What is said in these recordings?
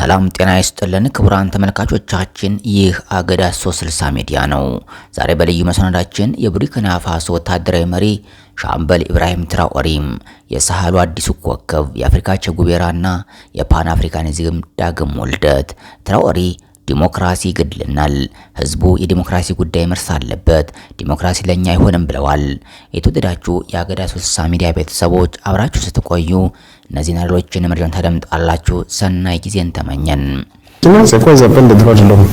ሰላም ጤና ይስጥልን ክቡራን ተመልካቾቻችን፣ ይህ አገዳ 360 ሚዲያ ነው። ዛሬ በልዩ መሰናዳችን የቡርኪና ፋሶ ወታደራዊ መሪ ሻምበል ኢብራሂም ትራኦሬ የሳህሉ አዲሱ ኮከብ የአፍሪካ ቼጉቬራና የፓን አፍሪካኒዝም ዳግም ውልደት። ትራኦሬ ዲሞክራሲ ይገድልናል፣ ህዝቡ የዲሞክራሲ ጉዳይ መርስ አለበት፣ ዲሞክራሲ ለኛ አይሆንም ብለዋል። የተወደዳችሁ የአገዳ 360 ሚዲያ ቤተሰቦች አብራችሁ ስትቆዩ እነዚህ ነገሮችን መረጃን ታደምጣላችሁ። ሰናይ ጊዜን ተመኘን። C'est quoi ils appellent les droits de l'homme?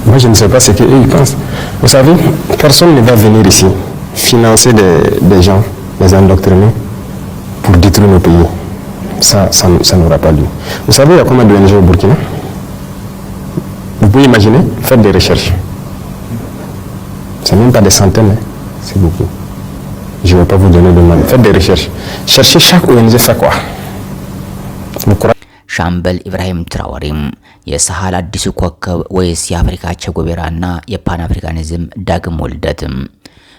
Moi je ne sais pas ce qu'eux ils pensent. Vous savez, personne ne va venir ici financer des gens, les endoctriner pour détruire nos pays. Ça n'aura pas lieu. Vous savez, il y a combien d'ONG au Burkina? Vous pouvez imaginer, faites des recherches. C'est même pas des centaines, hein. C'est beaucoup. Je ne vais pas vous donner de nom. Faites des recherches. Cherchez chaque ONG fait quoi. ሻምበል ኢብራሂም ትራኦሬ የሳህል አዲሱ ኮከብ ወይስ የአፍሪካ ቼጉቬራና የፓን አፍሪካኒዝም ዳግም ውልደት?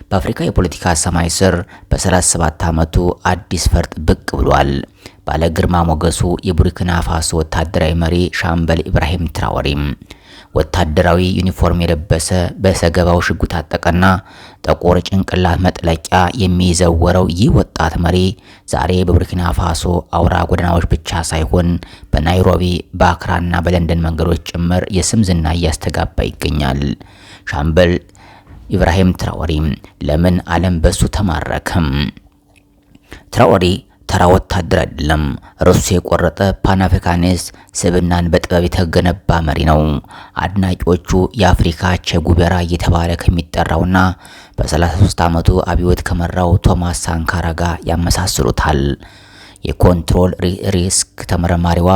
በአፍሪካ የፖለቲካ ሰማይ ስር በ37 ዓመቱ አዲስ ፈርጥ ብቅ ብሏል። ባለ ግርማ ሞገሱ የቡርኪና ፋሶ ወታደራዊ መሪ ሻምበል ኢብራሂም ትራኦሬ ወታደራዊ ዩኒፎርም የለበሰ በሰገባው ሽጉጥ ታጠቀና ጥቁር ጭንቅላት መጥለቂያ የሚዘወረው ይህ ወጣት መሪ ዛሬ በቡርኪና ፋሶ አውራ ጎዳናዎች ብቻ ሳይሆን በናይሮቢ በአክራና በለንደን መንገዶች ጭምር የስም ዝና እያስተጋባ ይገኛል። ሻምበል ኢብራሂም ትራኦሬ ለምን ዓለም በሱ ተማረከም? ትራኦሬ ተራ ወታደር አይደለም። ርሱ የቆረጠ ፓን አፍሪካኒስት ስብናን በጥበብ የተገነባ መሪ ነው። አድናቂዎቹ የአፍሪካ ቼጉቬራ እየተባለ ከሚጠራውና በ33 ዓመቱ አብዮት ከመራው ቶማስ ሳንካራ ጋር ያመሳስሉታል። የኮንትሮል ሪስክ ተመራማሪዋ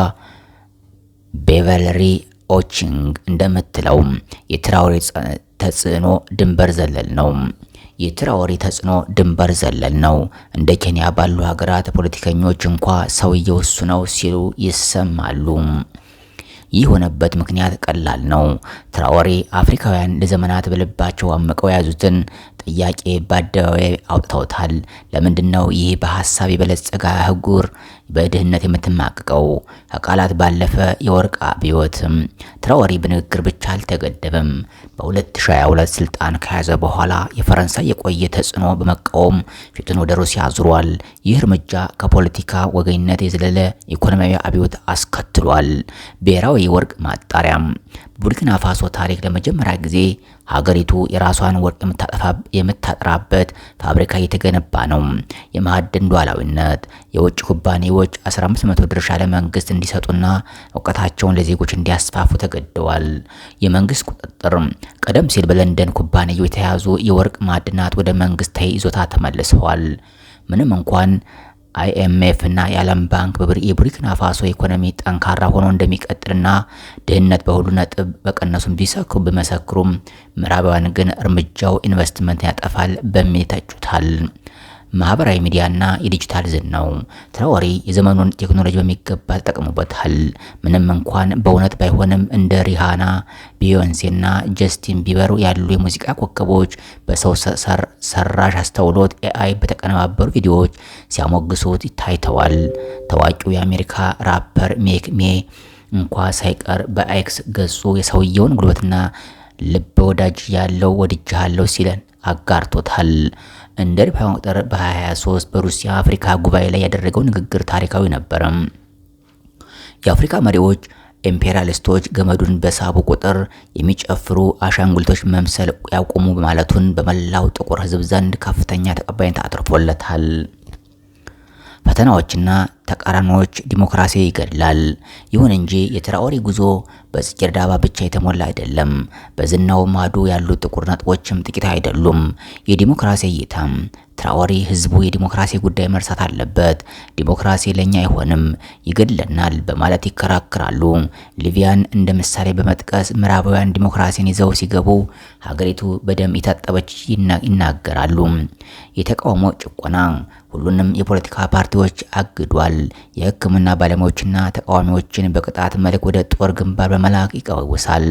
ቤቨለሪ ኦቺንግ እንደምትለው የትራኦሬ ተጽዕኖ ድንበር ዘለል ነው። የትራኦሬ ተጽዕኖ ድንበር ዘለል ነው። እንደ ኬንያ ባሉ ሀገራት ፖለቲከኞች እንኳ ሰውየው እሱ ነው ሲሉ ይሰማሉ። ይህ ሆነበት ምክንያት ቀላል ነው። ትራኦሬ አፍሪካውያን ለዘመናት በልባቸው አምቀው የያዙትን ጥያቄ በአደባባይ አውጥተውታል። ለምንድነው ይህ በሐሳብ የበለጸገ አህጉር በድህነት የምትማቅቀው? ከቃላት ባለፈ የወርቅ አብዮት። ትራኦሬ በንግግር ብቻ አልተገደበም። በ2022 ስልጣን ከያዘ በኋላ የፈረንሳይ የቆየ ተጽዕኖ በመቃወም ፊቱን ወደ ሩሲያ አዙሯል። ይህ እርምጃ ከፖለቲካ ወገኝነት የዘለለ ኢኮኖሚያዊ አብዮት አስከትሏል። ብሔራዊ የወርቅ ማጣሪያም በቡርኪና ፋሶ ታሪክ ለመጀመሪያ ጊዜ ሀገሪቱ የራሷን ወርቅ የምታጠራበት ፋብሪካ እየተገነባ ነው። የማዕድን ሉዓላዊነት፣ የውጭ ኩባንያዎች 15% ድርሻ ለመንግስት እንዲሰጡና እውቀታቸውን ለዜጎች እንዲያስፋፉ ተገደዋል። የመንግስት ቁጥጥር፣ ቀደም ሲል በለንደን ኩባንያዎች የተያዙ የወርቅ ማዕድናት ወደ መንግስታዊ ይዞታ ተመልሰዋል። ምንም እንኳን IMF እና የዓለም ባንክ የቡርኪና ፋሶ ኢኮኖሚ ጠንካራ ሆኖ እንደሚቀጥልና ድህነት በሁሉ ነጥብ በቀነሱም ቢመሰክሩም ምዕራባውያን ግን እርምጃው ኢንቨስትመንት ያጠፋል በሚል ተቹታል። ማህበራዊ ሚዲያና የዲጂታል ዝናው ትራኦሬ የዘመኑን ቴክኖሎጂ በሚገባ ተጠቅሞበታል። ምንም እንኳን በእውነት ባይሆንም እንደ ሪሃና፣ ቢዮንሴና ጀስቲን ቢበር ያሉ የሙዚቃ ኮከቦች በሰው ሰራሽ አስተውሎት AI በተቀነባበሩ ቪዲዮዎች ሲያሞግሱት ታይተዋል። ታዋቂው የአሜሪካ ራፐር ሜክ ሜ እንኳ ሳይቀር በኤክስ ገጹ የሰውየውን ጉልበትና ልብ ወዳጅ ያለው ወድጃለሁ ሲለን አጋርቶታል። እንደ አውሮፓውያን ቁጥር በ2023 በሩሲያ አፍሪካ ጉባኤ ላይ ያደረገው ንግግር ታሪካዊ ነበር። የአፍሪካ መሪዎች ኢምፔሪያሊስቶች ገመዱን በሳቡ ቁጥር የሚጨፍሩ አሻንጉሊቶች መምሰል ያቆሙ በማለቱን በመላው ጥቁር ሕዝብ ዘንድ ከፍተኛ ተቀባይነት አትርፎለታል። ፈተናዎችና ተቃራኒዎች ዲሞክራሲ ይገድላል። ይሁን እንጂ የትራኦሬ ጉዞ በጽጌረዳ አበባ ብቻ የተሞላ አይደለም። በዝናው ማዶ ያሉ ጥቁር ነጥቦችም ጥቂት አይደሉም። የዲሞክራሲ እይታ ትራኦሬ ህዝቡ የዲሞክራሲ ጉዳይ መርሳት አለበት፣ ዲሞክራሲ ለኛ አይሆንም፣ ይገድለናል በማለት ይከራከራሉ። ሊቢያን እንደ ምሳሌ በመጥቀስ ምዕራባውያን ዲሞክራሲን ይዘው ሲገቡ ሀገሪቱ በደም የታጠበች ይናገራሉ። የተቃውሞ ጭቆና ሁሉንም የፖለቲካ ፓርቲዎች አግዷል። የሕክምና ባለሙያዎችና ተቃዋሚዎችን በቅጣት መልክ ወደ ጦር ግንባር በመላክ ይወቅሳል።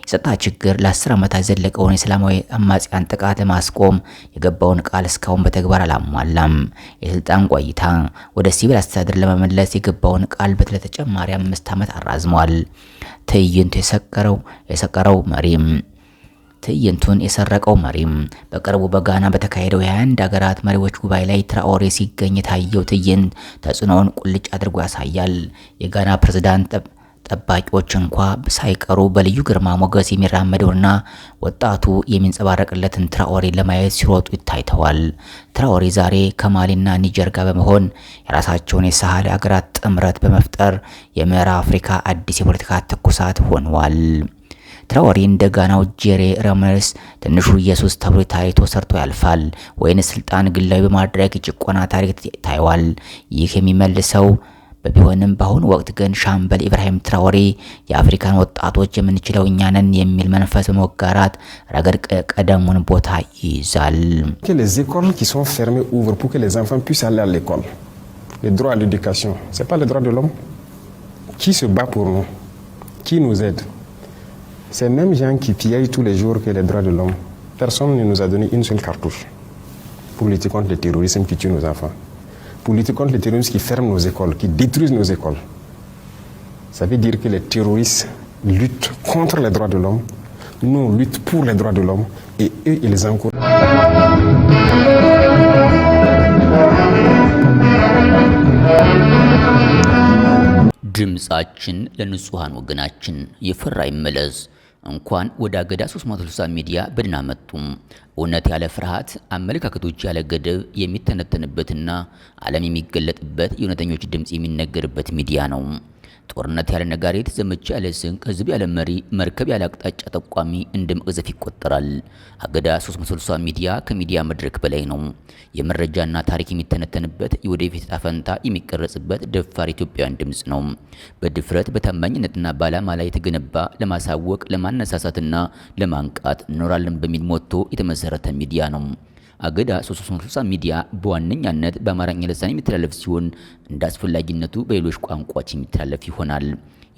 የጸጥታ ችግር ለ10 ዓመታት የዘለቀውን የሰላማዊ አማጽያን ጥቃት ለማስቆም የገባውን ቃል እስካሁን በተግባር አላሟላም። የስልጣን ቆይታ ወደ ሲቪል አስተዳደር ለመመለስ የገባውን ቃል ለተጨማሪ 5 ዓመት አራዝሟል። ትዕይንቱን የሰረቀው መሪም በቅርቡ በጋና በተካሄደው የ21 ሀገራት መሪዎች ጉባኤ ላይ ትራኦሬ ሲገኝ የታየው ትዕይንት ተጽዕኖውን ቁልጭ አድርጎ ያሳያል። የጋና ፕሬዝዳንት ጠባቂዎች እንኳ ሳይቀሩ በልዩ ግርማ ሞገስ የሚራመደውና ወጣቱ የሚንጸባረቅለትን ትራኦሬ ለማየት ሲሮጡ ታይተዋል። ትራኦሬ ዛሬ ከማሊና ኒጀር ጋር በመሆን የራሳቸውን የሳህል ሀገራት ጥምረት በመፍጠር የምዕራብ አፍሪካ አዲስ የፖለቲካ ትኩሳት ሆነዋል። ትራኦሬ እንደ ጋናው ጄሬ ራምሬስ ትንሹ ኢየሱስ ተብሎ ታይቶ ሰርቶ ያልፋል ወይን ስልጣን ግላዊ በማድረግ ጭቆና ታሪክ ታይዋል። ይህ የሚመልሰው ቢሆንም በአሁኑ ወቅት ግን ሻምበል ኢብራሂም ትራኦሬ የአፍሪካን ወጣቶች የምንችለው እኛ ነን የሚል መንፈስ በመጋራት ረገድ ቀደሙን ቦታ ይይዛል። Que les écoles qui sont fermées ouvrent pour que les enfants puissent aller à l'école. Le droit à l'éducation, c'est pas le droit de l'homme. Qui se bat pour nous? Qui nous aide? Ces mêmes gens qui pillent tous les jours que les droits de l'homme. Personne ne nous a donné une seule cartouche pour lutter contre le terrorisme qui tue nos enfants. Pour lutter contre les terroristes qui ferment nos écoles, qui détruisent nos écoles. Ça veut dire que les terroristes luttent contre les droits de l'homme, nous on lutte pour les droits de l'homme et eux ils encouragent. ድምጻችን ለንጹሃን ወገናችን ይፈራ ይመለስ። እንኳን ወደ አገዳ 360 ሚዲያ በደህና መጡም። እውነት ያለ ፍርሃት፣ አመለካከቶች ያለ ገደብ የሚተነተንበትና ዓለም የሚገለጥበት የእውነተኞች ድምጽ የሚነገርበት ሚዲያ ነው። ጦርነት ያለ ነጋሪት፣ ዘመቻ ያለ ስንቅ፣ ህዝብ ያለ መሪ፣ መርከብ ያለ አቅጣጫ ጠቋሚ እንደ መቅዘፍ ይቆጠራል። አገዳ 360 ሚዲያ ከሚዲያ መድረክ በላይ ነው። የመረጃና ታሪክ የሚተነተንበት፣ የወደፊት ዕጣ ፈንታ የሚቀረጽበት ደፋር ኢትዮጵያውያን ድምጽ ነው። በድፍረት በታማኝነትና በዓላማ ላይ የተገነባ ለማሳወቅ ለማነሳሳትና ለማንቃት እንኖራለን በሚል ሞቶ የተመሰረተ ሚዲያ ነው። አገዳ 360 ሚዲያ በዋነኛነት በአማርኛ ልሳን የሚተላለፍ ሲሆን እንደ አስፈላጊነቱ በሌሎች ቋንቋዎች የሚተላለፍ ይሆናል።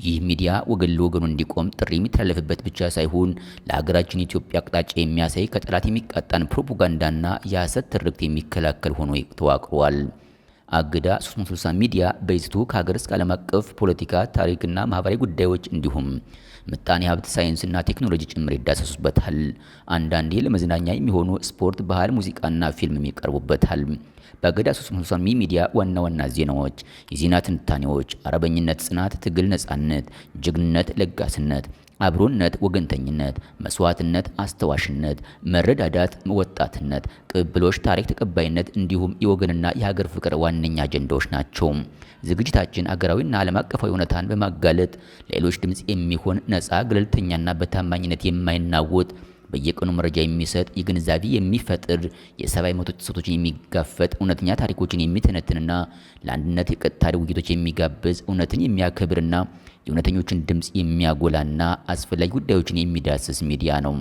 ይህ ሚዲያ ወገን ለወገኑ እንዲቆም ጥሪ የሚተላለፍበት ብቻ ሳይሆን ለሀገራችን ኢትዮጵያ አቅጣጫ የሚያሳይ ከጠላት የሚቃጣን ፕሮፓጋንዳና የሐሰት ትርክት የሚከላከል ሆኖ ተዋቅሯል። አገዳ 360 ሚዲያ በይዘቱ ከሀገር እስከ ዓለም አቀፍ ፖለቲካ፣ ታሪክና ማህበራዊ ጉዳዮች እንዲሁም ምጣኔ ሀብት፣ ሳይንስና ቴክኖሎጂ ጭምር ይዳሰሱበታል። አንዳንዴ ለመዝናኛ የሚሆኑ ስፖርት፣ ባህል፣ ሙዚቃና ፊልም ይቀርቡበታል። በአገዳ 360 ሚዲያ ዋና ዋና ዜናዎች፣ የዜና ትንታኔዎች፣ አርበኝነት፣ ጽናት፣ ትግል፣ ነጻነት፣ ጀግንነት፣ ለጋስነት፣ አብሮነት፣ ወገንተኝነት፣ መስዋዕትነት፣ አስተዋሽነት፣ መረዳዳት፣ ወጣትነት፣ ቅብብሎች፣ ታሪክ ተቀባይነት እንዲሁም የወገንና የሀገር ፍቅር ዋነኛ አጀንዳዎች ናቸው። ዝግጅታችን አገራዊና ዓለም አቀፋዊ እውነታን በማጋለጥ ሌሎች ድምጽ የሚሆን ነፃ፣ ገለልተኛና በታማኝነት የማይናወጥ በየቀኑ መረጃ የሚሰጥ፣ የግንዛቤ የሚፈጥር፣ የሰብአዊ መብቶች ጥሰቶችን የሚጋፈጥ፣ እውነተኛ ታሪኮችን የሚተነትንና ለአንድነት የቀጥታ ውይይቶች የሚጋብዝ፣ እውነትን የሚያከብርና የእውነተኞችን ድምጽ የሚያጎላና አስፈላጊ ጉዳዮችን የሚዳስስ ሚዲያ ነው።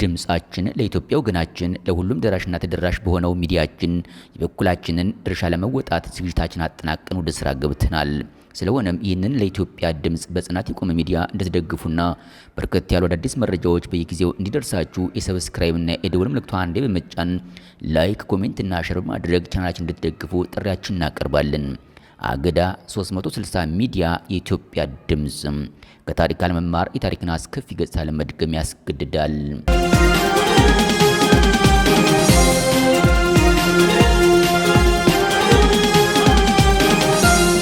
ድምጻችን ለኢትዮጵያ ወገናችን ለሁሉም ደራሽና ተደራሽ በሆነው ሚዲያችን የበኩላችንን ድርሻ ለመወጣት ዝግጅታችን አጠናቀን ወደ ስራ ገብተናል። ስለሆነም ይህንን ለኢትዮጵያ ድምጽ በጽናት የቆመ ሚዲያ እንድትደግፉና በርከት ያሉ አዳዲስ መረጃዎች በየጊዜው እንዲደርሳችሁ የሰብስክራይብና የደወል ምልክቷን አንዴ በመጫን ላይክ፣ ኮሜንትና ሼር በማድረግ ቻናላችን እንድትደግፉ ጥሪያችን እናቀርባለን። አገዳ 360 ሚዲያ የኢትዮጵያ ድምጽ ከታሪክ አለመማር የታሪክን አስከፊ ገጽታ ለመድገም ያስገድዳል።